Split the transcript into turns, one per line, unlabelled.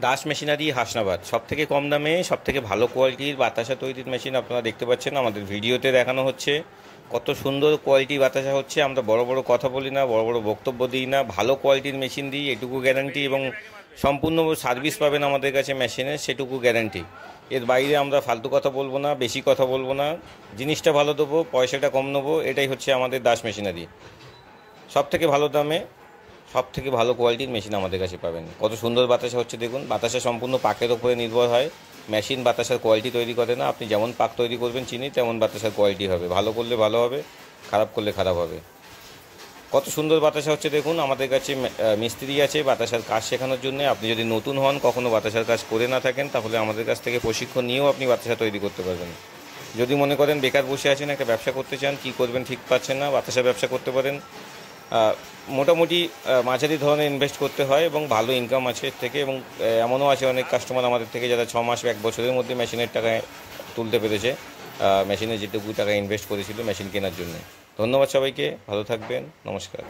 Das machinery Hasnabad সবথেকে কম দামে সবথেকে ভালো কোয়ালিটির বাতাসা তৈরির মেশিন আপনারা দেখতে পাচ্ছেন আমাদের ভিডিওতে দেখানো হচ্ছে। কত সুন্দর কোয়ালিটির বাতাসা হচ্ছে। আমরা বড় বড় কথা বলি না, বড় বড় বক্তব্য দিই না, ভালো কোয়ালিটির মেশিন দিই, এটুকু গ্যারান্টি, এবং সম্পূর্ণ সার্ভিস পাবেন আমাদের কাছে মেশিনের, সেটুকু গ্যারান্টি। এর বাইরে আমরা ফালতু কথা বলবো না, বেশি কথা বলবো না, জিনিসটা ভালো দেবো, পয়সাটা কম নেবো, এটাই হচ্ছে আমাদের দাস মেশিনারি। সবথেকে ভালো দামে সবথেকে ভালো কোয়ালিটির মেশিন আমাদের কাছে পাবেন। কত সুন্দর বাতাসা হচ্ছে দেখুন। বাতাসা সম্পূর্ণ পাকের ওপরে নির্ভর হয়, মেশিন বাতাসার কোয়ালিটি তৈরি করে না। আপনি যেমন পাক তৈরি করবেন চিনি, তেমন বাতাসার কোয়ালিটি হবে। ভালো করলে ভালো হবে, খারাপ করলে খারাপ হবে। কত সুন্দর বাতাসা হচ্ছে দেখুন। আমাদের কাছে মিস্ত্রি আছে বাতাসার কাজ শেখানোর জন্য। আপনি যদি নতুন হন, কখনো বাতাসার কাজ করে না থাকেন, তাহলে আমাদের কাছ থেকে প্রশিক্ষণ নিয়েও আপনি বাতাসা তৈরি করতে পারবেন। যদি মনে করেন বেকার বসে আছেন, একটা ব্যবসা করতে চান, কী করবেন ঠিক পাচ্ছেন না, বাতাসা ব্যবসা করতে পারেন। মোটামুটি মাঝারি ধরনের ইনভেস্ট করতে হয় এবং ভালো ইনকাম আছে এর থেকে। এবং এমনও আছে অনেক কাস্টমার আমাদের থেকে যারা 6 মাস 1 বছরের মধ্যে মেশিনের টাকায় তুলতে পেরেছে, মেশিনে যেটুকু টাকা ইনভেস্ট করেছিল মেশিন কেনার জন্য। ধন্যবাদ সবাইকে, ভালো থাকবেন, নমস্কার।